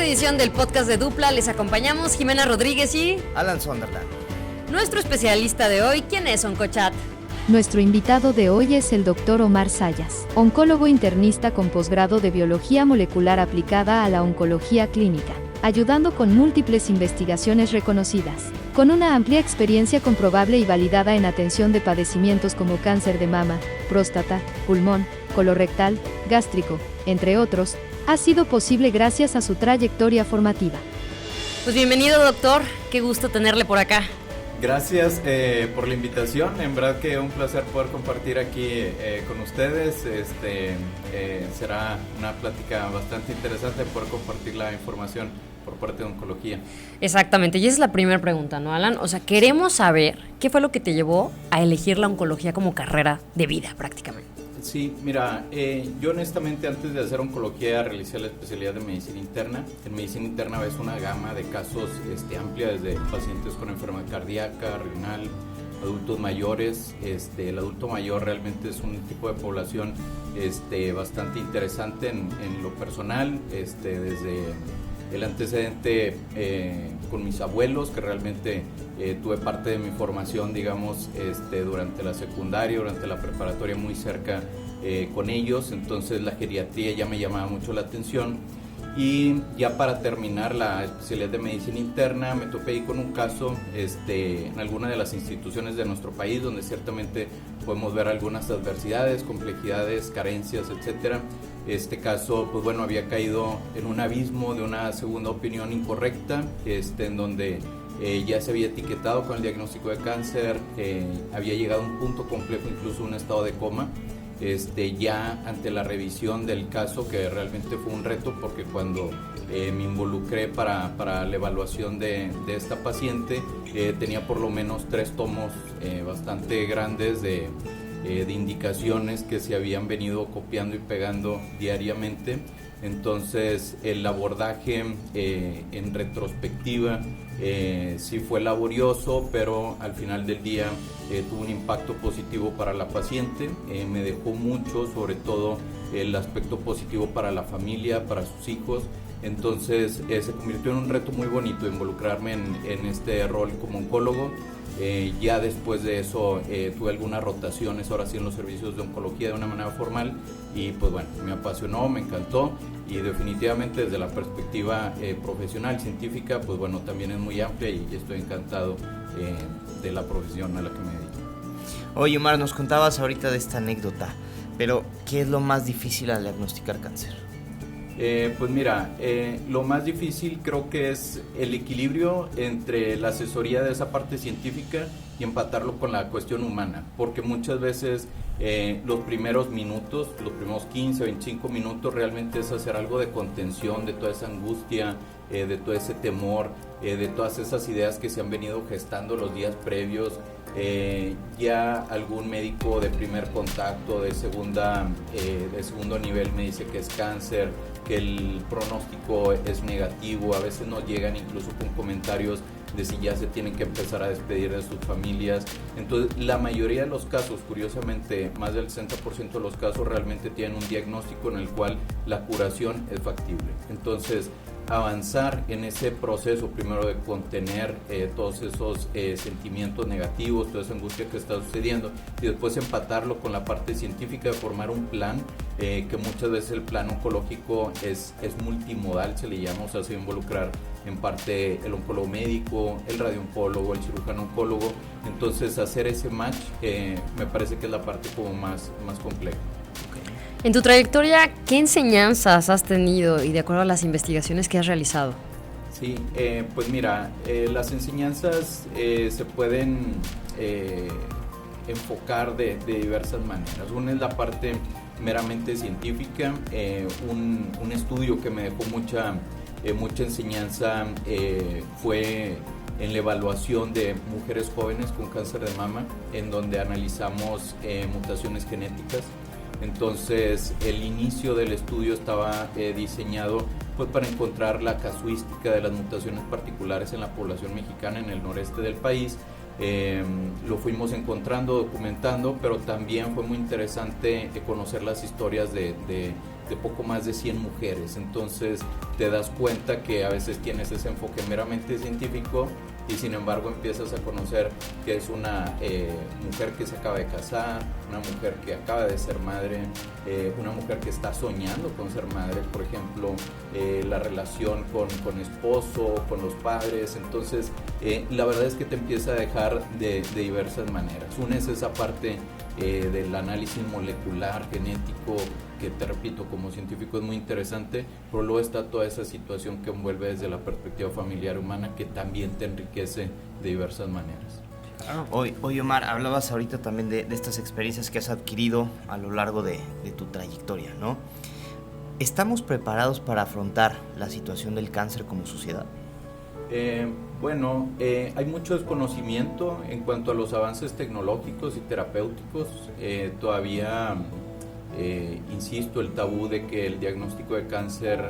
edición del podcast de Dupla les acompañamos Jimena Rodríguez y Alan Sunderland. Nuestro especialista de hoy, ¿quién es Oncochat? Nuestro invitado de hoy es el Dr. Omar Sayas, oncólogo internista con posgrado de Biología Molecular aplicada a la oncología clínica, ayudando con múltiples investigaciones reconocidas. Con una amplia experiencia comprobable y validada en atención de padecimientos como cáncer de mama, próstata, pulmón, colorectal, gástrico, entre otros, ha sido posible gracias a su trayectoria formativa. Pues bienvenido, doctor, qué gusto tenerle por acá. Gracias por la invitación, en verdad que un placer poder compartir aquí con ustedes. Será una plática bastante interesante poder compartir la información por parte de oncología. Exactamente, y esa es la primera pregunta, ¿no, Alan? O sea, queremos saber qué fue lo que te llevó a elegir la oncología como carrera de vida, prácticamente. Sí, mira, yo honestamente antes de hacer oncología realicé la especialidad de medicina interna. En medicina interna ves una gama de casos amplia, desde pacientes con enfermedad cardíaca, renal, adultos mayores. El adulto mayor realmente es un tipo de población bastante interesante en lo personal, desde el antecedente con mis abuelos, que realmente tuve parte de mi formación, digamos, durante la secundaria, durante la preparatoria, muy cerca con ellos. Entonces la geriatría ya me llamaba mucho la atención. Y ya para terminar la especialidad de medicina interna me topé ahí con un caso en alguna de las instituciones de nuestro país, donde ciertamente podemos ver algunas adversidades, complejidades, carencias, etcétera. Este caso, pues bueno, había caído en un abismo de una segunda opinión incorrecta, en donde ya se había etiquetado con el diagnóstico de cáncer, había llegado a un punto complejo, incluso un estado de coma. Ya ante la revisión del caso, que realmente fue un reto, porque cuando me involucré para la evaluación de esta paciente, tenía por lo menos 3 tomos bastante grandes de indicaciones que se habían venido copiando y pegando diariamente. Entonces el abordaje en retrospectiva sí fue laborioso, pero al final del día tuvo un impacto positivo para la paciente. Me dejó mucho, sobre todo el aspecto positivo para la familia, para sus hijos. Entonces se convirtió en un reto muy bonito involucrarme en este rol como oncólogo. Ya después de eso tuve algunas rotaciones, ahora sí en los servicios de oncología de una manera formal, y pues bueno, me apasionó, me encantó, y definitivamente desde la perspectiva profesional, científica, pues bueno, también es muy amplia y estoy encantado de la profesión a la que me dedico. Oye, Omar, nos contabas ahorita de esta anécdota, pero ¿qué es lo más difícil al diagnosticar cáncer? Pues mira, lo más difícil creo que es el equilibrio entre la asesoría de esa parte científica y empatarlo con la cuestión humana, porque muchas veces los primeros minutos, los primeros 15, 25 minutos realmente es hacer algo de contención de toda esa angustia, de todo ese temor, de todas esas ideas que se han venido gestando los días previos. Ya algún médico de primer contacto, de segundo nivel me dice que es cáncer, que el pronóstico es negativo. A veces nos llegan incluso con comentarios de si ya se tienen que empezar a despedir de sus familias. Entonces la mayoría de los casos, curiosamente más del 60% de los casos, realmente tienen un diagnóstico en el cual la curación es factible. Entonces avanzar en ese proceso primero de contener todos esos sentimientos negativos, toda esa angustia que está sucediendo, y después empatarlo con la parte científica de formar un plan, que muchas veces el plan oncológico es multimodal, se le llama, o sea, se va a involucrar en parte el oncólogo médico, el radiooncólogo, el cirujano oncólogo. Entonces hacer ese match me parece que es la parte como más compleja. En tu trayectoria, ¿qué enseñanzas has tenido y de acuerdo a las investigaciones que has realizado? Sí, pues mira, las enseñanzas se pueden enfocar de diversas maneras. Una es la parte meramente científica. Un estudio que me dejó mucha enseñanza fue en la evaluación de mujeres jóvenes con cáncer de mama, en donde analizamos mutaciones genéticas. Entonces el inicio del estudio estaba diseñado pues para encontrar la casuística de las mutaciones particulares en la población mexicana en el noreste del país. Lo fuimos encontrando, documentando, pero también fue muy interesante conocer las historias de poco más de 100 mujeres. Entonces te das cuenta que a veces tienes ese enfoque meramente científico y sin embargo empiezas a conocer que es una mujer que se acaba de casar, una mujer que acaba de ser madre, una mujer que está soñando con ser madre, por ejemplo, la relación con esposo, con los padres. Entonces la verdad es que te empieza a dejar de diversas maneras. Una es esa parte del análisis molecular, genético, que te repito, como científico es muy interesante, pero luego está toda esa situación que envuelve desde la perspectiva familiar humana, que también te enriquece de diversas maneras. Oye, Omar, hablabas ahorita también de estas experiencias que has adquirido a lo largo de tu trayectoria, ¿no? ¿Estamos preparados para afrontar la situación del cáncer como sociedad? Hay mucho desconocimiento en cuanto a los avances tecnológicos y terapéuticos. Todavía, insisto, el tabú de que el diagnóstico de cáncer,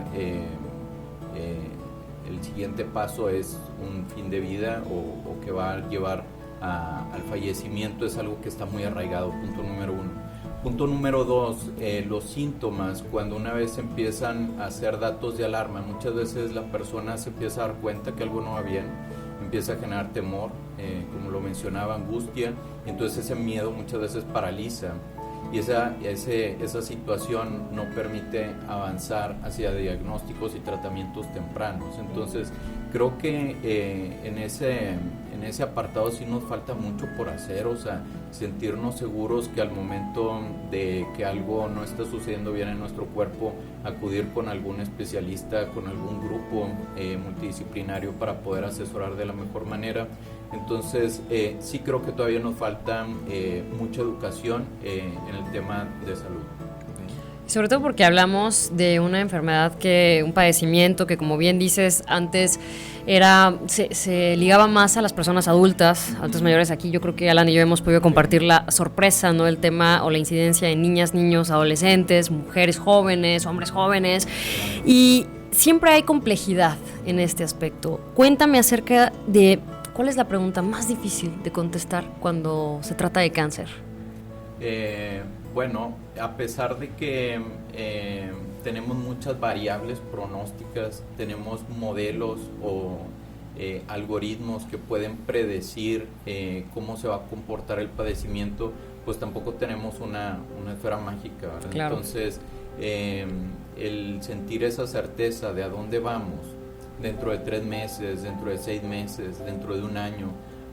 el siguiente paso es un fin de vida o que va a llevar al fallecimiento, es algo que está muy arraigado, punto número uno. Punto número dos, los síntomas, cuando una vez empiezan a ser datos de alarma, muchas veces la persona se empieza a dar cuenta que algo no va bien, empieza a generar temor, como lo mencionaba, angustia, y entonces ese miedo muchas veces paraliza, y esa situación no permite avanzar hacia diagnósticos y tratamientos tempranos. Entonces creo que en ese apartado sí nos falta mucho por hacer, o sea, sentirnos seguros que al momento de que algo no está sucediendo bien en nuestro cuerpo, acudir con algún especialista, con algún grupo multidisciplinario para poder asesorar de la mejor manera. Entonces sí creo que todavía nos falta mucha educación en el tema de salud. Sobre todo porque hablamos de una enfermedad un padecimiento que, como bien dices, antes se ligaba más a las personas adultas mayores. Aquí yo creo que Alan y yo hemos podido compartir la sorpresa, ¿no? El tema o la incidencia en niñas, niños, adolescentes, mujeres jóvenes, hombres jóvenes, y siempre hay complejidad en este aspecto. Cuéntame acerca de cuál es la pregunta más difícil de contestar cuando se trata de cáncer. A pesar de que tenemos muchas variables pronósticas, tenemos modelos o algoritmos que pueden predecir cómo se va a comportar el padecimiento, pues tampoco tenemos una esfera mágica, ¿verdad? Claro. Entonces, el sentir esa certeza de a dónde vamos dentro de 3 meses, dentro de 6 meses, dentro de un año.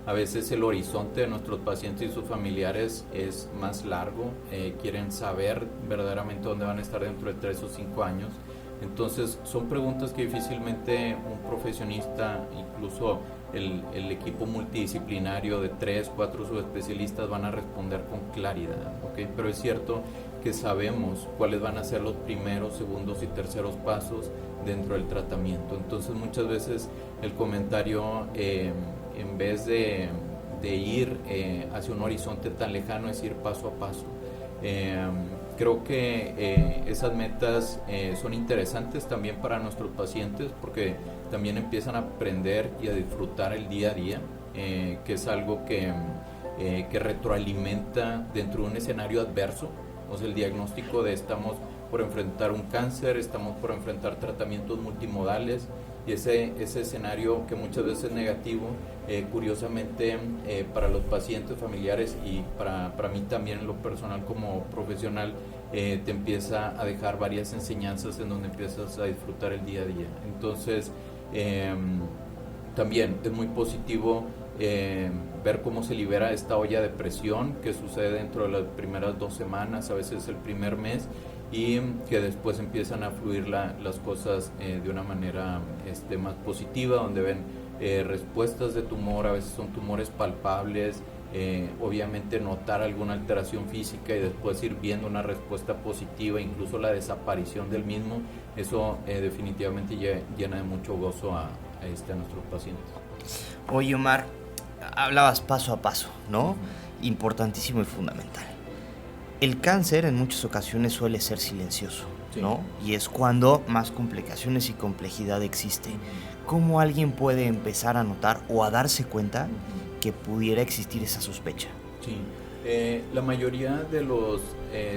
A veces el horizonte de nuestros pacientes y sus familiares es más largo, quieren saber verdaderamente dónde van a estar dentro de 3 o 5 años. Entonces son preguntas que difícilmente un profesionista, incluso el equipo multidisciplinario de 3, 4 subespecialistas van a responder con claridad, ¿okay? Pero es cierto que sabemos cuáles van a ser los primeros, segundos y terceros pasos dentro del tratamiento. Entonces muchas veces el comentario, en vez de ir hacia un horizonte tan lejano, es ir paso a paso. Creo que esas metas son interesantes también para nuestros pacientes, porque también empiezan a aprender y a disfrutar el día a día, que es algo que retroalimenta dentro de un escenario adverso. O sea, el diagnóstico de estamos por enfrentar un cáncer, estamos por enfrentar tratamientos multimodales, y ese escenario que muchas veces es negativo, curiosamente para los pacientes, familiares y para mí también en lo personal como profesional, te empieza a dejar varias enseñanzas en donde empiezas a disfrutar el día a día. Entonces también es muy positivo ver cómo se libera esta olla de presión que sucede dentro de las primeras 2 semanas, a veces el primer mes, y que después empiezan a fluir las cosas de una manera más positiva, donde ven respuestas de tumor, a veces son tumores palpables, obviamente notar alguna alteración física y después ir viendo una respuesta positiva, incluso la desaparición del mismo. Eso definitivamente llena de mucho gozo a nuestros pacientes. Oye, Omar, hablabas paso a paso, ¿no? Importantísimo y fundamental. El cáncer en muchas ocasiones suele ser silencioso, ¿no? Y es cuando más complicaciones y complejidad existe. ¿Cómo alguien puede empezar a notar o a darse cuenta que pudiera existir esa sospecha? Sí, La mayoría de los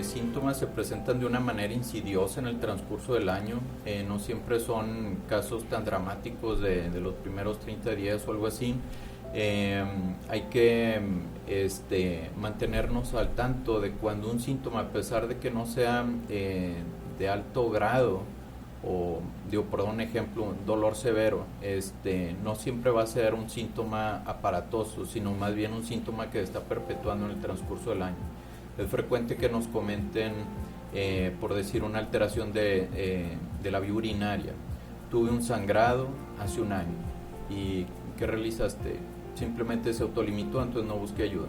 síntomas se presentan de una manera insidiosa en el transcurso del año. No siempre son casos tan dramáticos de los primeros 30 días o algo así. Hay que mantenernos al tanto de cuando un síntoma, a pesar de que no sea de alto grado, o digo, por un ejemplo, dolor severo, no siempre va a ser un síntoma aparatoso, sino más bien un síntoma que está perpetuando en el transcurso del año. Es frecuente que nos comenten, por decir, una alteración de la vía urinaria. Tuve un sangrado hace un año. ¿Y qué realizaste? Simplemente se autolimitó, entonces no busqué ayuda.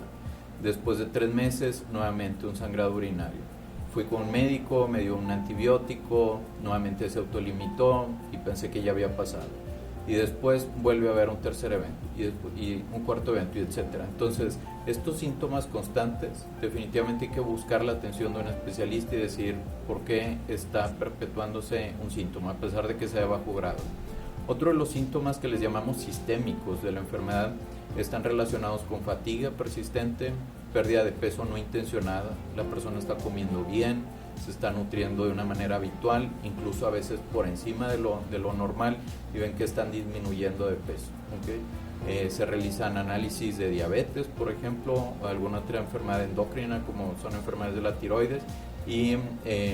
Después de 3 meses, nuevamente un sangrado urinario. Fui con un médico, me dio un antibiótico, nuevamente se autolimitó y pensé que ya había pasado. Y después vuelve a haber un tercer evento y un cuarto evento, y etcétera. Entonces, estos síntomas constantes, definitivamente hay que buscar la atención de un especialista y decir por qué está perpetuándose un síntoma, a pesar de que sea de bajo grado. Otro de los síntomas que les llamamos sistémicos de la enfermedad están relacionados con fatiga persistente, pérdida de peso no intencionada. La persona está comiendo bien, se está nutriendo de una manera habitual, incluso a veces por encima de lo normal, y ven que están disminuyendo de peso. ¿Okay? Se realizan análisis de diabetes, por ejemplo, o alguna otra enfermedad endocrina, como son enfermedades de la tiroides, y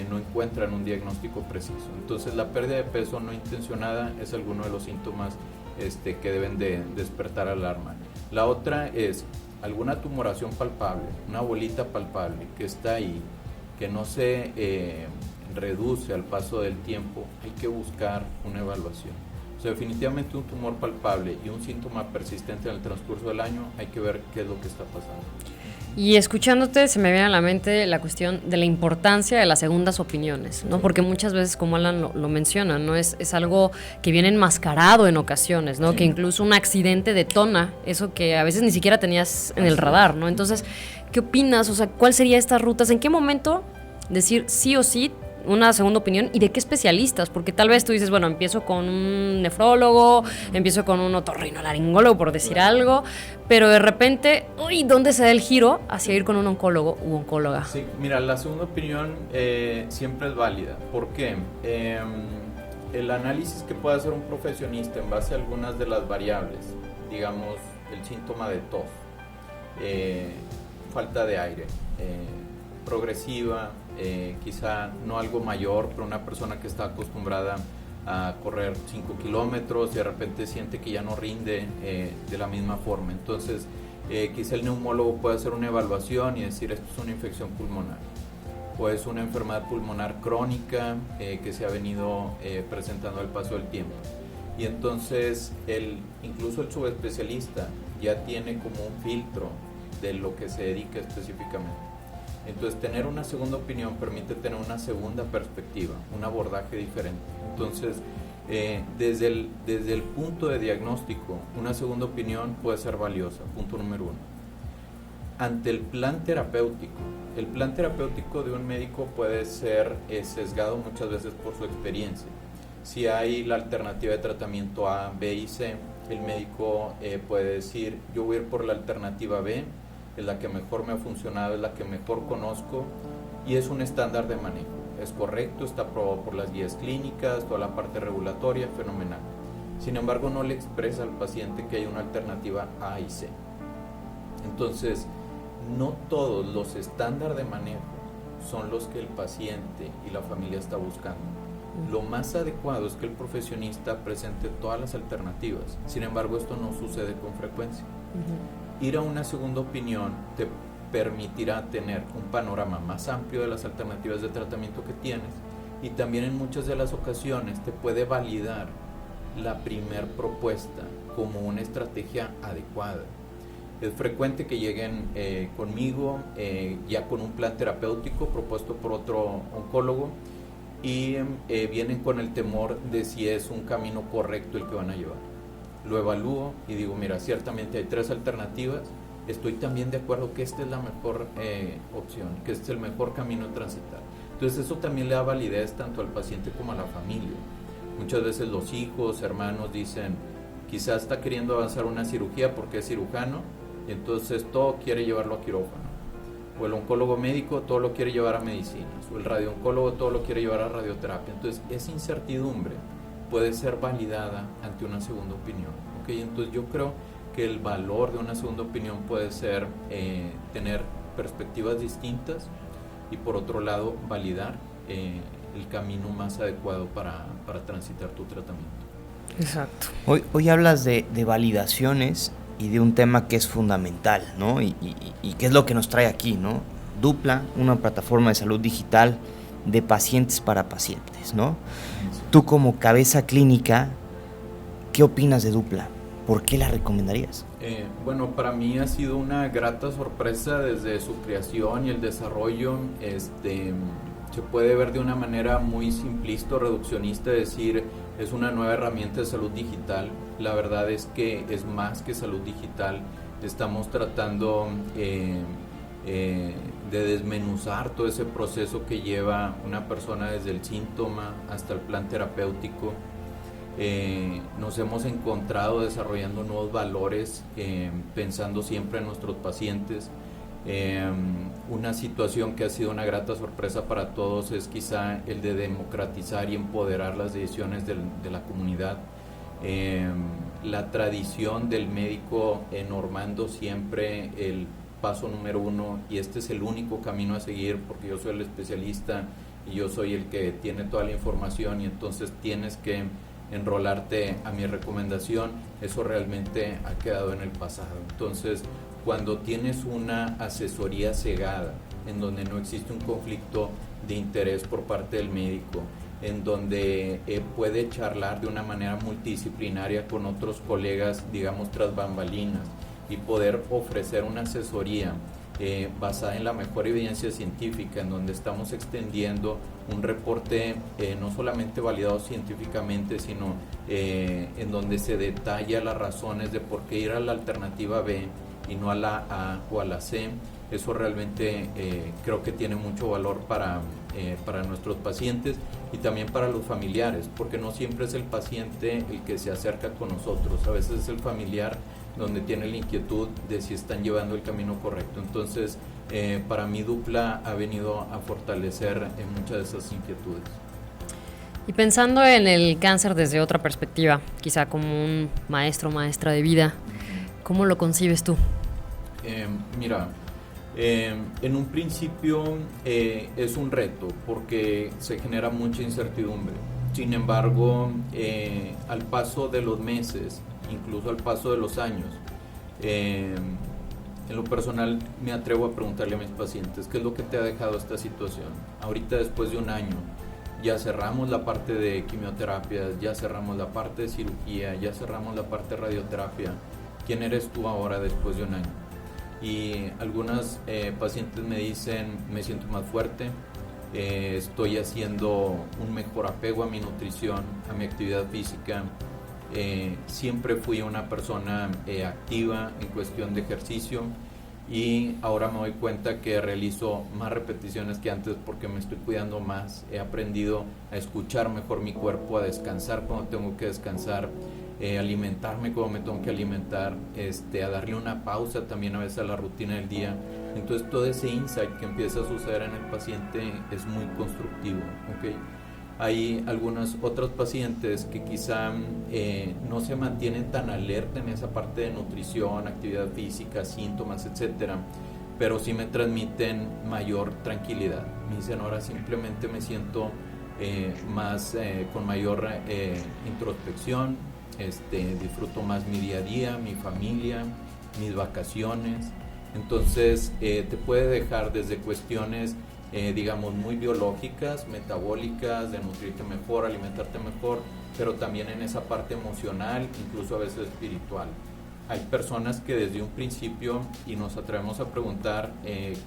no encuentran un diagnóstico preciso. Entonces, la pérdida de peso no intencionada es alguno de los síntomas que deben de despertar alarma. La otra es alguna tumoración palpable, una bolita palpable que está ahí, que no se reduce al paso del tiempo. Hay que buscar una evaluación. O sea, definitivamente un tumor palpable y un síntoma persistente en el transcurso del año, hay que ver qué es lo que está pasando. Y escuchándote se me viene a la mente la cuestión de la importancia de las segundas opiniones, ¿no? Porque muchas veces, como Alan lo menciona, ¿no? Es algo que viene enmascarado en ocasiones, ¿no? Sí. Que incluso un accidente detona eso que a veces ni siquiera tenías en el radar, ¿no? Entonces, ¿qué opinas? O sea, ¿cuál sería estas rutas? ¿En qué momento decir sí o sí una segunda opinión y de qué especialistas? Porque tal vez tú dices, bueno, empiezo con un nefrólogo, empiezo con un otorrinolaringólogo, por decir algo, pero de repente, uy, ¿dónde se da el giro hacia ir con un oncólogo u oncóloga? Sí, mira, la segunda opinión siempre es válida. ¿Por qué? El análisis que puede hacer un profesionista en base a algunas de las variables, digamos, el síntoma de tos, falta de aire, progresiva, quizá no algo mayor, pero una persona que está acostumbrada a correr 5 kilómetros y de repente siente que ya no rinde de la misma forma. Entonces, quizá el neumólogo puede hacer una evaluación y decir esto es una infección pulmonar o es una enfermedad pulmonar crónica que se ha venido presentando al paso del tiempo. Y entonces, incluso el subespecialista ya tiene como un filtro de lo que se dedica específicamente. Entonces, tener una segunda opinión permite tener una segunda perspectiva, un abordaje diferente. Entonces, desde el punto de diagnóstico, una segunda opinión puede ser valiosa, punto número 1. Ante el plan terapéutico de un médico puede ser sesgado muchas veces por su experiencia. Si hay la alternativa de tratamiento A, B y C, el médico puede decir, yo voy a ir por la alternativa B, es la que mejor me ha funcionado, es la que mejor conozco y es un estándar de manejo. Es correcto, está aprobado por las guías clínicas, toda la parte regulatoria, fenomenal. Sin embargo, no le expresa al paciente que hay una alternativa A y C. Entonces, no todos los estándares de manejo son los que el paciente y la familia está buscando. Lo más adecuado es que el profesionista presente todas las alternativas. Sin embargo, esto no sucede con frecuencia. Ir a una segunda opinión te permitirá tener un panorama más amplio de las alternativas de tratamiento que tienes y también en muchas de las ocasiones te puede validar la primer propuesta como una estrategia adecuada. Es frecuente que lleguen conmigo ya con un plan terapéutico propuesto por otro oncólogo y vienen con el temor de si es un camino correcto el que van a llevar. Lo evalúo y digo, mira, ciertamente hay 3 alternativas, estoy también de acuerdo que esta es la mejor opción, que este es el mejor camino a transitar. Entonces eso también le da validez tanto al paciente como a la familia. Muchas veces los hijos, hermanos dicen, quizás está queriendo avanzar una cirugía porque es cirujano, y entonces todo quiere llevarlo a quirófano. o el oncólogo médico todo lo quiere llevar a medicinas, o el radiooncólogo todo lo quiere llevar a radioterapia. Entonces, esa incertidumbre puede ser validada ante una segunda opinión, ¿okay? Entonces, yo creo que el valor de una segunda opinión puede ser tener perspectivas distintas y, por otro lado, validar el camino más adecuado para transitar tu tratamiento. Exacto. Hoy hablas de validaciones y de un tema que es fundamental, ¿no? Y que es lo que nos trae aquí, ¿no? Dupla, una plataforma de salud digital de pacientes para pacientes, ¿no? Tú, como cabeza clínica, ¿qué opinas de Dupla? ¿Por qué la recomendarías? Bueno, para mí ha sido una grata sorpresa desde su creación y el desarrollo. Se puede ver de una manera muy simplista o reduccionista, decir es una nueva herramienta de salud digital. La verdad es que es más que salud digital. Estamos tratando de desmenuzar todo ese proceso que lleva una persona desde el síntoma hasta el plan terapéutico. Nos hemos encontrado desarrollando nuevos valores, pensando siempre en nuestros pacientes. Una situación que ha sido una grata sorpresa para todos es quizá el de democratizar y empoderar las decisiones de la comunidad. La tradición del médico normando siempre el paso número uno, y este es el único camino a seguir porque yo soy el especialista y yo soy el que tiene toda la información, y entonces tienes que enrolarte a mi recomendación. Eso realmente ha quedado en el pasado. Entonces, cuando tienes una asesoría cegada, en donde no existe un conflicto de interés por parte del médico, en donde puede charlar de una manera multidisciplinaria con otros colegas, digamos tras bambalinas, y poder ofrecer una asesoría basada en la mejor evidencia científica, en donde estamos extendiendo un reporte no solamente validado científicamente, sino en donde se detalla las razones de por qué ir a la alternativa B y no a la A o a la C. Eso realmente creo que tiene mucho valor para nuestros pacientes y también para los familiares, porque no siempre es el paciente el que se acerca con nosotros, a veces es el familiar donde tiene la inquietud de si están llevando el camino correcto. Entonces, para mí Dupla ha venido a fortalecer muchas de esas inquietudes. Y pensando en el cáncer desde otra perspectiva, quizá como un maestro o maestra de vida, ¿cómo lo concibes tú? Mira, en un principio es un reto porque se genera mucha incertidumbre. Sin embargo, al paso de los meses, incluso al paso de los años, en lo personal me atrevo a preguntarle a mis pacientes qué es lo que te ha dejado esta situación. Ahorita, después de un año, ya cerramos la parte de quimioterapia, ya cerramos la parte de cirugía, ya cerramos la parte de radioterapia. ¿Quién eres tú ahora después de un año? Y algunas pacientes me dicen, me siento más fuerte, estoy haciendo un mejor apego a mi nutrición, a mi actividad física. Siempre fui una persona activa en cuestión de ejercicio, y ahora me doy cuenta que realizo más repeticiones que antes porque me estoy cuidando más. He aprendido a escuchar mejor mi cuerpo, a descansar cuando tengo que descansar, alimentarme cuando me tengo que alimentar, a darle una pausa también a veces a la rutina del día. Entonces, todo ese insight que empieza a suceder en el paciente es muy constructivo, ¿okay? Hay algunos otros pacientes que quizá no se mantienen tan alerta en esa parte de nutrición, actividad física, síntomas, etcétera, pero sí me transmiten mayor tranquilidad. Me dicen, ahora simplemente me siento con mayor introspección, disfruto más mi día a día, mi familia, mis vacaciones. Entonces te puede dejar desde cuestiones digamos muy biológicas, metabólicas, de nutrirte mejor, alimentarte mejor, pero también en esa parte emocional, incluso a veces espiritual. Hay personas que desde un principio, y nos atrevemos a preguntar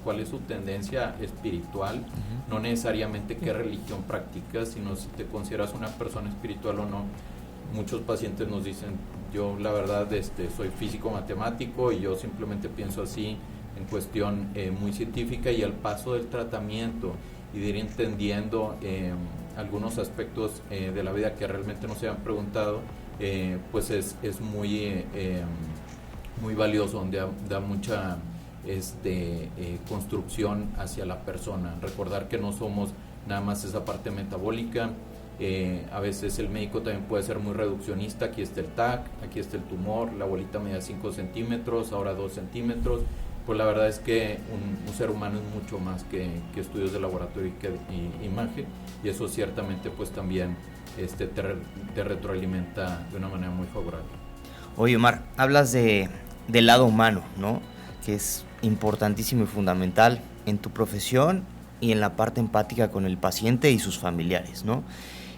cuál es su tendencia espiritual, no necesariamente qué religión practicas, sino si te consideras una persona espiritual o no. Muchos pacientes nos dicen, yo la verdad soy físico matemático y yo simplemente pienso así, en cuestión muy científica, y al paso del tratamiento y de ir entendiendo algunos aspectos de la vida que realmente no se han preguntado, pues es muy valioso, donde da mucha construcción hacia la persona. Recordar que no somos nada más esa parte metabólica. A veces el médico también puede ser muy reduccionista. Aquí está el TAC, aquí está el tumor, la bolita medía 5 centímetros, ahora 2 centímetros. Pues la verdad es que un ser humano es mucho más que estudios de laboratorio y imagen, y eso ciertamente pues también te retroalimenta de una manera muy favorable. Oye, Omar, hablas del lado humano, ¿no? Que es importantísimo y fundamental en tu profesión y en la parte empática con el paciente y sus familiares, ¿no?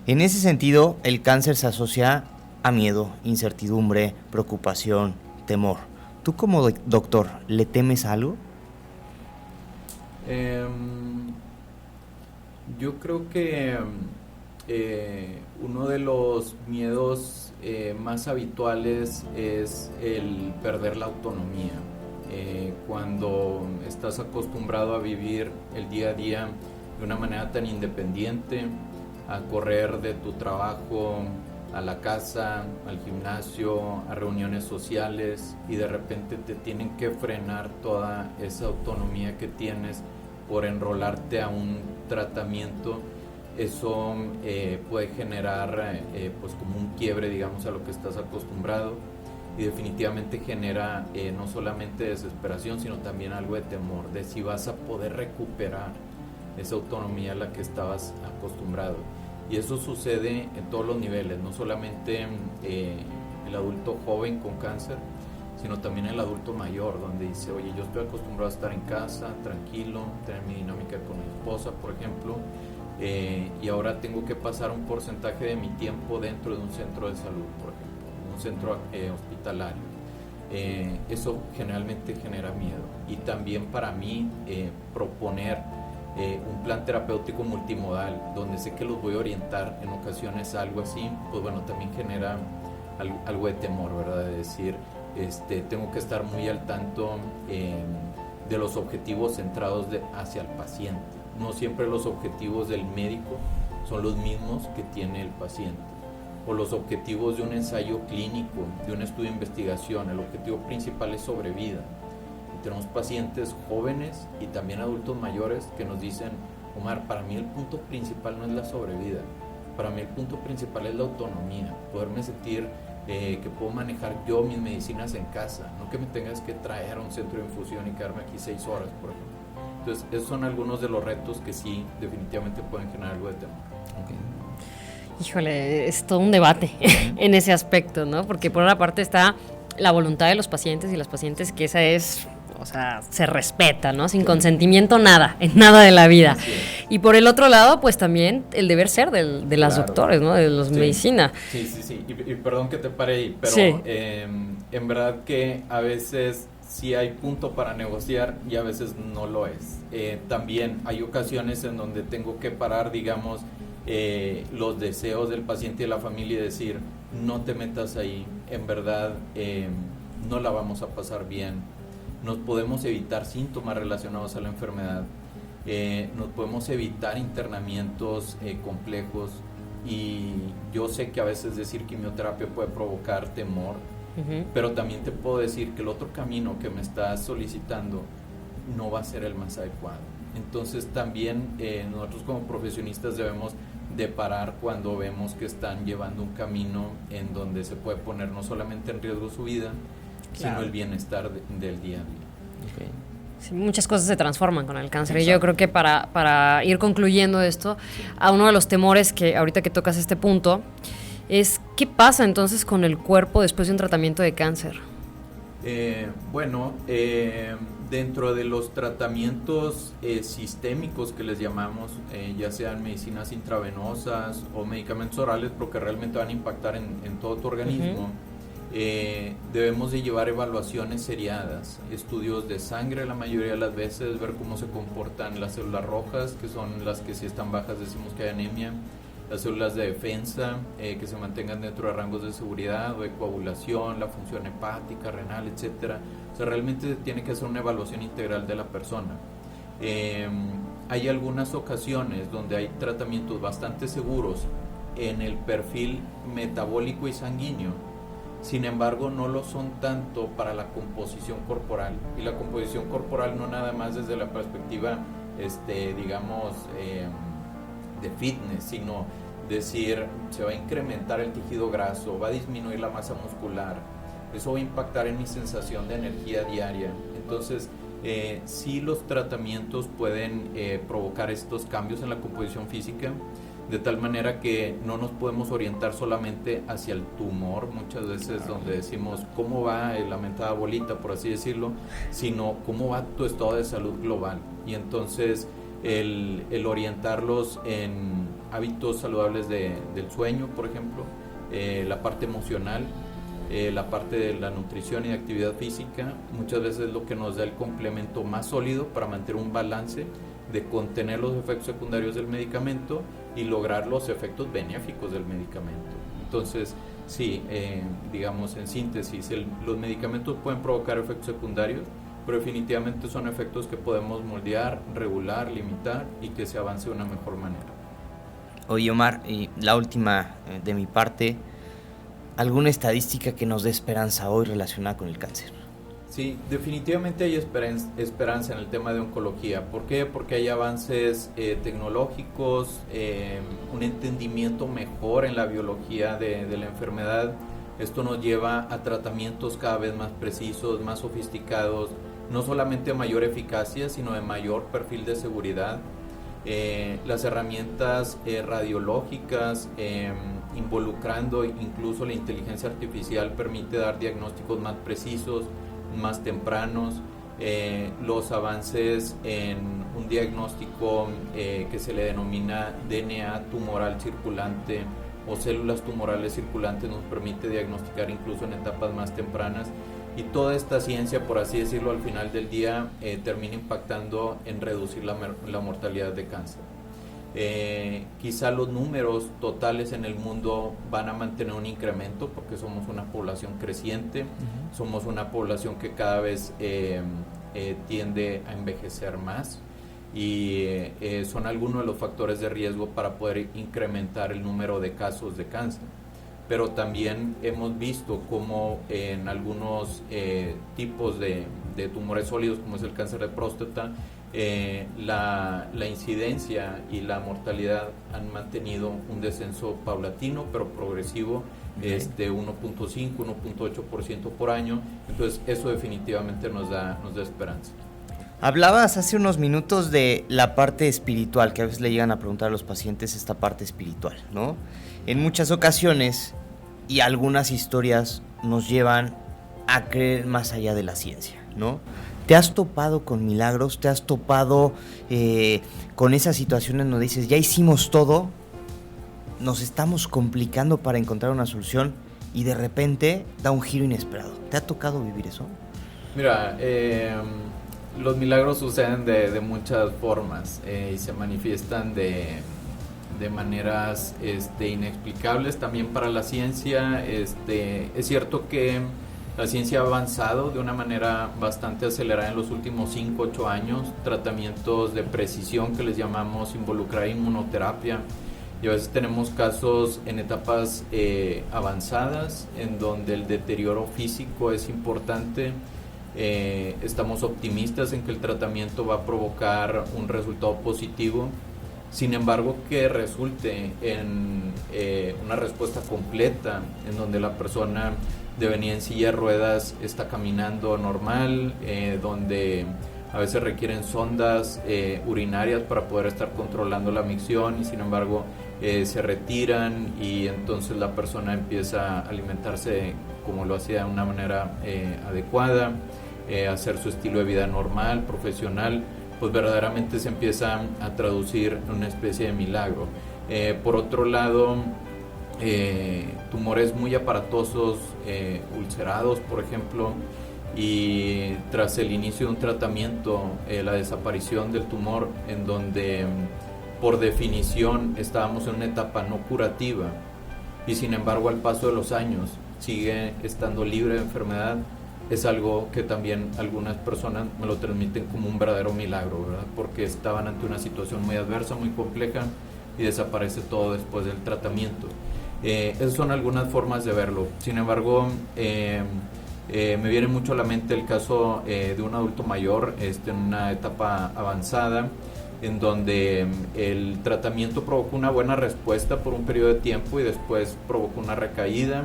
En ese sentido, el cáncer se asocia a miedo, incertidumbre, preocupación, temor. ¿Tú como doctor le temes a algo? Yo creo que uno de los miedos más habituales es el perder la autonomía. Cuando estás acostumbrado a vivir el día a día de una manera tan independiente, a correr de tu trabajo a la casa, al gimnasio, a reuniones sociales, y de repente te tienen que frenar toda esa autonomía que tienes por enrolarte a un tratamiento, eso puede generar pues como un quiebre, digamos, a lo que estás acostumbrado, y definitivamente genera no solamente desesperación, sino también algo de temor de si vas a poder recuperar esa autonomía a la que estabas acostumbrado. Y eso sucede en todos los niveles, no solamente el adulto joven con cáncer, sino también el adulto mayor, donde dice, oye, yo estoy acostumbrado a estar en casa, tranquilo, tener mi dinámica con mi esposa, por ejemplo, y ahora tengo que pasar un porcentaje de mi tiempo dentro de un centro de salud, por ejemplo, un centro hospitalario. Eso generalmente genera miedo. Y también para mí proponer un plan terapéutico multimodal, donde sé que los voy a orientar en ocasiones a algo así, pues bueno, también genera algo de temor, ¿verdad? De decir, tengo que estar muy al tanto de los objetivos centrados hacia el paciente. No siempre los objetivos del médico son los mismos que tiene el paciente, o los objetivos de un ensayo clínico, de un estudio de investigación. El objetivo principal es sobrevida. Tenemos pacientes jóvenes y también adultos mayores que nos dicen, Omar, para mí el punto principal no es la sobrevida, para mí el punto principal es la autonomía, poderme sentir que puedo manejar yo mis medicinas en casa, no que me tengas que traer a un centro de infusión y quedarme aquí 6 horas, por ejemplo. Entonces, esos son algunos de los retos que sí, definitivamente pueden generar algo de temor. Okay. Híjole, es todo un debate en ese aspecto, ¿no? Porque por una parte está la voluntad de los pacientes y las pacientes, que esa es... O sea, se respeta, ¿no? Sin consentimiento nada, en nada de la vida. Sí. Y por el otro lado, pues también el deber ser de las doctores, ¿no? De los medicina. Sí. Y perdón que te pare ahí, pero sí. En verdad que a veces sí hay punto para negociar y a veces no lo es. También hay ocasiones en donde tengo que parar, digamos, los deseos del paciente y de la familia y decir, no te metas ahí, en verdad no la vamos a pasar bien. Nos podemos evitar síntomas relacionados a la enfermedad, nos podemos evitar internamientos complejos, y yo sé que a veces decir quimioterapia puede provocar temor, pero también te puedo decir que el otro camino que me estás solicitando no va a ser el más adecuado. Entonces también nosotros como profesionistas debemos de parar cuando vemos que están llevando un camino en donde se puede poner no solamente en riesgo su vida, sino el bienestar del día a día. Okay. Sí, muchas cosas se transforman con el cáncer. Exacto. Y yo creo que para ir concluyendo esto, a uno de los temores que ahorita que tocas este punto es ¿qué pasa entonces con el cuerpo después de un tratamiento de cáncer? Dentro de los tratamientos sistémicos que les llamamos, ya sean medicinas intravenosas o medicamentos orales, porque realmente van a impactar en todo tu organismo, debemos de llevar evaluaciones seriadas, estudios de sangre la mayoría de las veces, ver cómo se comportan las células rojas, que son las que si están bajas decimos que hay anemia, las células de defensa, que se mantengan dentro de rangos de seguridad o de coagulación, la función hepática, renal, etcétera. O sea, realmente tiene que hacer una evaluación integral de la persona. Hay algunas ocasiones donde hay tratamientos bastante seguros en el perfil metabólico y sanguíneo, sin embargo no lo son tanto para la composición corporal, y la composición corporal no nada más desde la perspectiva digamos de fitness, sino decir se va a incrementar el tejido graso, va a disminuir la masa muscular, eso va a impactar en mi sensación de energía diaria. Entonces sí, los tratamientos pueden provocar estos cambios en la composición física, de tal manera que no nos podemos orientar solamente hacia el tumor, muchas veces donde decimos cómo va la mentada bolita, por así decirlo, sino cómo va tu estado de salud global. Y entonces el orientarlos en hábitos saludables del sueño, por ejemplo, la parte emocional, la parte de la nutrición y de actividad física, muchas veces es lo que nos da el complemento más sólido para mantener un balance de contener los efectos secundarios del medicamento y lograr los efectos benéficos del medicamento. Entonces, sí, digamos en síntesis, los medicamentos pueden provocar efectos secundarios, pero definitivamente son efectos que podemos moldear, regular, limitar y que se avance de una mejor manera. Oye, Omar, y la última de mi parte, ¿alguna estadística que nos dé esperanza hoy relacionada con el cáncer? Sí, definitivamente hay esperanza en el tema de oncología. ¿Por qué? Porque hay avances tecnológicos, un entendimiento mejor en la biología de la enfermedad. Esto nos lleva a tratamientos cada vez más precisos, más sofisticados, no solamente de mayor eficacia, sino de mayor perfil de seguridad. Las herramientas radiológicas, involucrando incluso la inteligencia artificial, permite dar diagnósticos más precisos, más tempranos. Los avances en un diagnóstico que se le denomina DNA tumoral circulante o células tumorales circulantes nos permite diagnosticar incluso en etapas más tempranas, y toda esta ciencia, por así decirlo, al final del día termina impactando en reducir la mortalidad de cáncer. Quizá los números totales en el mundo van a mantener un incremento porque somos una población creciente, somos una población que cada vez tiende a envejecer más, y son algunos de los factores de riesgo para poder incrementar el número de casos de cáncer. Pero también hemos visto cómo en algunos tipos de tumores sólidos, como es el cáncer de próstata, la incidencia y la mortalidad han mantenido un descenso paulatino pero progresivo, de 1.5, 1.8% por año. Entonces eso definitivamente nos da esperanza. Hablabas hace unos minutos de la parte espiritual, que a veces le llegan a preguntar a los pacientes esta parte espiritual, ¿no? En muchas ocasiones y algunas historias nos llevan a creer más allá de la ciencia, ¿no? ¿Te has topado con milagros? ¿Te has topado con esas situaciones donde dices, ya hicimos todo, nos estamos complicando para encontrar una solución y de repente da un giro inesperado? ¿Te ha tocado vivir eso? Mira, los milagros suceden de muchas formas y se manifiestan de maneras inexplicables también para la ciencia. Es cierto que la ciencia ha avanzado de una manera bastante acelerada en los últimos 5-8 años, tratamientos de precisión que les llamamos, involucrar inmunoterapia, y a veces tenemos casos en etapas avanzadas en donde el deterioro físico es importante. Estamos optimistas en que el tratamiento va a provocar un resultado positivo. Sin embargo, que resulte en una respuesta completa, en donde la persona de venir en silla de ruedas está caminando normal, donde a veces requieren sondas urinarias para poder estar controlando la micción, y sin embargo se retiran, y entonces la persona empieza a alimentarse como lo hacía de una manera adecuada, hacer su estilo de vida normal, profesional, pues verdaderamente se empieza a traducir en una especie de milagro. Por otro lado, tumores muy aparatosos, ulcerados por ejemplo, y tras el inicio de un tratamiento, la desaparición del tumor, en donde por definición estábamos en una etapa no curativa, y sin embargo al paso de los años sigue estando libre de enfermedad, es algo que también algunas personas me lo transmiten como un verdadero milagro, ¿verdad? Porque estaban ante una situación muy adversa, muy compleja, y desaparece todo después del tratamiento. Esas son algunas formas de verlo. Sin embargo, me viene mucho a la mente el caso de un adulto mayor en una etapa avanzada, en donde el tratamiento provocó una buena respuesta por un periodo de tiempo y después provocó una recaída.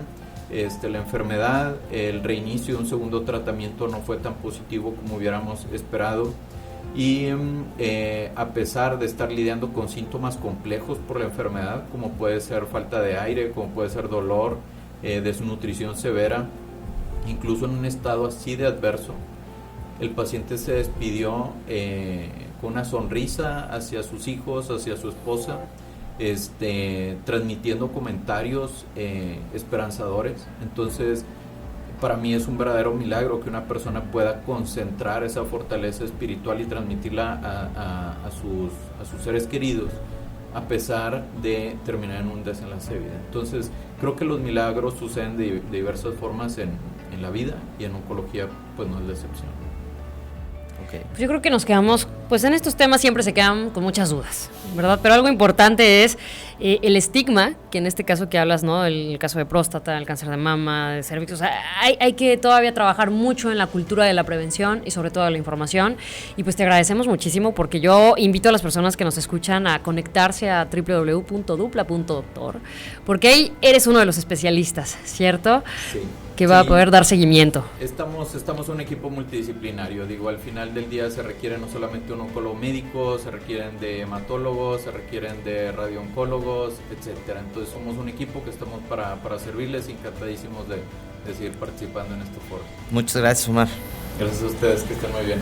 La enfermedad, el reinicio de un segundo tratamiento no fue tan positivo como hubiéramos esperado, y a pesar de estar lidiando con síntomas complejos por la enfermedad, como puede ser falta de aire, como puede ser dolor, desnutrición severa, incluso en un estado así de adverso, el paciente se despidió con una sonrisa hacia sus hijos, hacia su esposa, transmitiendo comentarios esperanzadores. Entonces, para mí es un verdadero milagro que una persona pueda concentrar esa fortaleza espiritual y transmitirla a sus seres queridos, a pesar de terminar en un desenlace de vida. Entonces, creo que los milagros suceden de diversas formas en la vida, y en oncología pues no es la excepción. Pues yo creo que nos quedamos, pues en estos temas siempre se quedan con muchas dudas, ¿verdad? Pero algo importante es el estigma, que en este caso que hablas, ¿no? El caso de próstata, el cáncer de mama, de cervix, o sea, hay que todavía trabajar mucho en la cultura de la prevención y sobre todo de la información. Y pues te agradecemos muchísimo, porque yo invito a las personas que nos escuchan a conectarse a www.dupla.doctor, porque ahí eres uno de los especialistas, ¿cierto? Sí. Que va a poder dar seguimiento. Estamos un equipo multidisciplinario. Digo, al final del día se requiere no solamente un oncólogo médico, se requieren de hematólogos, se requieren de radiooncólogos, etcétera. Entonces somos un equipo que estamos para servirles, encantadísimos de seguir participando en este foro. Muchas gracias, Omar. Gracias a ustedes, que estén muy bien.